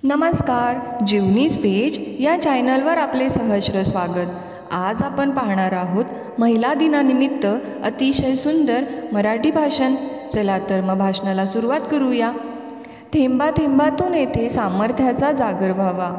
नमस्कार, जीवनीज पेज या चॅनलवर आपले सहर्ष स्वागत। आज आपण पाहणार आहोत महिला दिनानिमित्त अतिशय सुंदर मराठी भाषण। चला तर मग भाषणाला सुरुवात करूया। थेंबा थेंबातून येथे सामर्थ्याचा जागर व्हावा,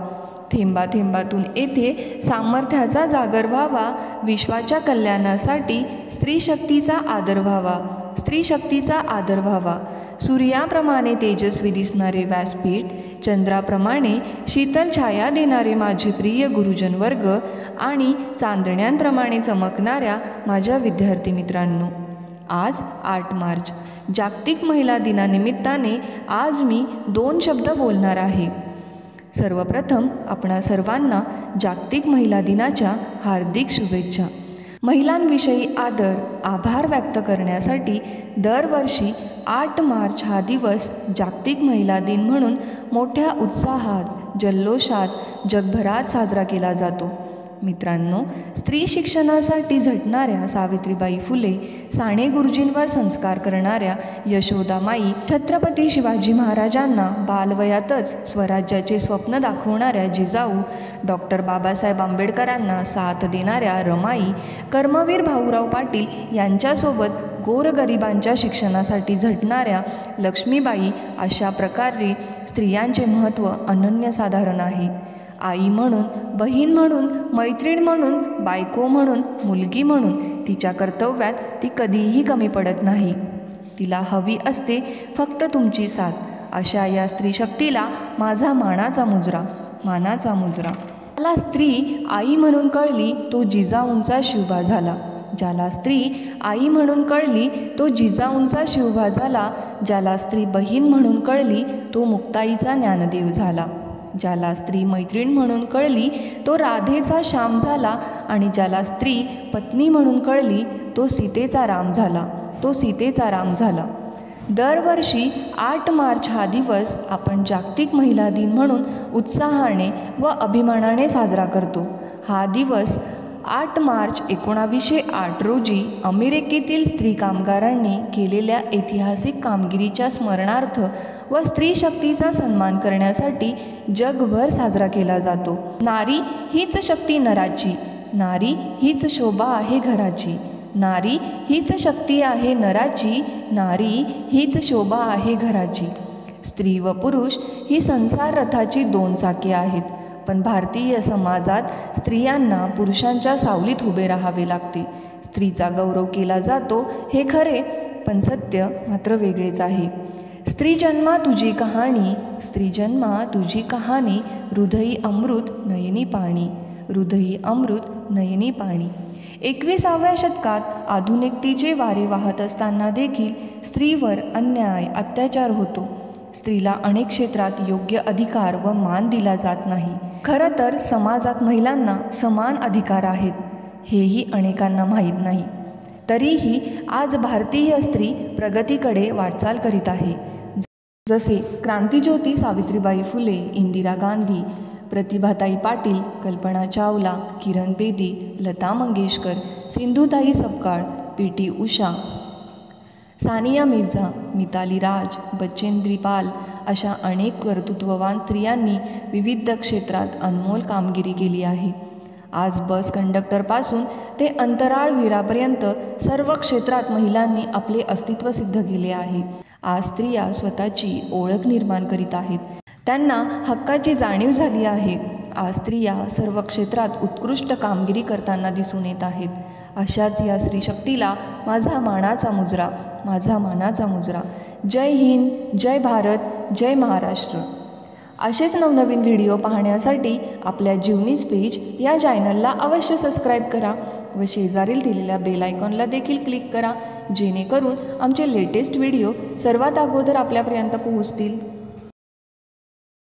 थेंबा थेंबातून येथे सामर्थ्याचा जागर व्हावा। विश्वाच्या कल्याणासाठी स्त्री शक्तीचा आदर व्हावा, स्त्री शक्तीचा आदर व्हावा। सूर्याप्रमाणे तेजस्वी दिसणारे व्यासपीठ, चंद्राप्रमाणे शीतल छाया देणारे माझे प्रिय गुरुजन वर्ग आणि चांदण्यांप्रमाणे चमकणाऱ्या माझ्या विद्यार्थी मित्रांनो, आज 8 मार्च जागतिक महिला दिनानिमित्ताने आज मी 2 शब्द बोलणार आहे। सर्वप्रथम आपणा सर्वांना जागतिक महिला दिनाच्या हार्दिक शुभेच्छा। महिलांविषयी आदर, आभार व्यक्त करण्यासाठी दरवर्षी 8 मार्च हा दिवस जागतिक महिला दिन म्हणून मोठ्या उत्साहात, जल्लोषात जगभरात साजरा केला जातो। मित्रांनो, स्त्री शिक्षणासाठी झटणाऱ्या सावित्रीबाई फुले, साने गुरुजींवर संस्कार करणाऱ्या यशोदामाई, छत्रपती शिवाजी महाराजांना बालवयातच स्वराज्याचे स्वप्न दाखवणाऱ्या जिजाऊ, डॉक्टर बाबासाहेब आंबेडकरांना साथ देणाऱ्या रमाई, कर्मवीर भाऊराव पाटील यांच्यासोबत गोरगरिबांच्या शिक्षणासाठी झटणाऱ्या लक्ष्मीबाई, अशा प्रकारे स्त्रियांचे महत्त्व अनन्यसाधारण आहे। आई म्हणून, बहीण म्हणून, मैत्रीण म्हणून, बायको म्हणून, मुलगी म्हणून तिच्या कर्तव्यात ती कधीही कमी पडत नाही। तिला हवी असते फक्त तुमची साथ। अशा या स्त्री शक्तीला माझा मानाचा मुजरा, मानाचा मुजरा। ज्याला स्त्री आई म्हणून कळली तो जिजाऊंचा शिवबा झाला, ज्याला स्त्री आई म्हणून कळली तो जिजाऊंचा शिवबा झाला। ज्याला स्त्री बहीण म्हणून कळली तो मुक्ताईचा ज्ञानदेव झाला, ज्याला स्त्री मैत्रीण म्हणून कळली तो राधेचा श्याम झाला, आणि ज्याला स्त्री पत्नी म्हणून कळली तो सीतेचा राम झाला, तो सीतेचा राम झाला। दरवर्षी 8 मार्च हा दिवस आपण जागतिक महिला दिन म्हणून उत्साहाने व अभिमानाने साजरा करतो। हा दिवस 8 मार्च 1908 रोजी अमेरिकेतील स्त्री कामगारांनी केलेल्या ऐतिहासिक कामगिरीच्या स्मरणार्थ व स्त्री शक्तीचा सन्मान करण्यासाठी जगभर साजरा केला जातो। नारी हीच शक्ती नराची, नारी हीच शोभा आहे घराची, नारी हीच शक्ती आहे नराची, नारी हीच शोभा आहे घराची। स्त्री व पुरुष ही संसार रथाची 2 चाके आहेत, पण भारतीय समाजात स्त्रियांना पुरुषांच्या सावलीत उभे राहावे लागते। स्त्रीचा गौरव केला जातो हे खरे, पण सत्य मात्र वेगळेच आहे। स्त्री जन्मा तुझी कहाणी, स्त्री जन्मा तुझी कहाणी, हृदयी अमृत नयनी पाणी, हृदयी अमृत नयनी पाणी। 21व्या शतकात आधुनिकतेचे वारे वाहत असताना देखील स्त्रीवर अन्याय, अत्याचार होतो। स्त्रीला अनेक क्षेत्रात योग्य अधिकार व मान दिला जात नाही। खरं तर समाजात महिलांना समान अधिकार आहेत, हेही अनेकांना माहीत नाही। तरीही आज भारतीय स्त्री प्रगतीकडे वाटचाल करीत आहे। जसे क्रांतिज्योती सावित्रीबाई फुले, इंदिरा गांधी, प्रतिभाताई पाटील, कल्पना चावला, किरण बेदी, लता मंगेशकर, सिंधुताई सपकाळ, पी.टी. उषा, सानिया मिर्झा, मिताली राज, बचेंद्री पाल अशा अनेक कर्तृत्ववान स्त्रियांनी विविध क्षेत्रात अनमोल कामगिरी केली आहे। आज बस कंडक्टरपासून ते अंतराळवीरापर्यंत सर्व क्षेत्रात महिलांनी आपले अस्तित्व सिद्ध केले आहे। आज स्त्रिया स्वतःची ओळख निर्माण करीत आहेत, त्यांना हक्काची जाणीव झाली आहे। आज स्त्रिया सर्व क्षेत्रात उत्कृष्ट कामगिरी करताना दिसून येत आहेत। अशाच या स्त्री शक्तीला माझा मानाचा मुजरा, माझा मानाचा मुजरा। जय हिंद, जय भारत, जय महाराष्ट्र। असेच नवनवीन व्हिडिओ पाहण्यासाठी आपल्या जीवनीज पेज या चॅनलला अवश्य सबस्क्राईब करा व शेजारील दिलेल्या बेल आयकॉनला देखील क्लिक करा, जेणेकरून आमचे लेटेस्ट व्हिडिओ सर्वात अगोदर आपल्यापर्यंत पोहोचतील।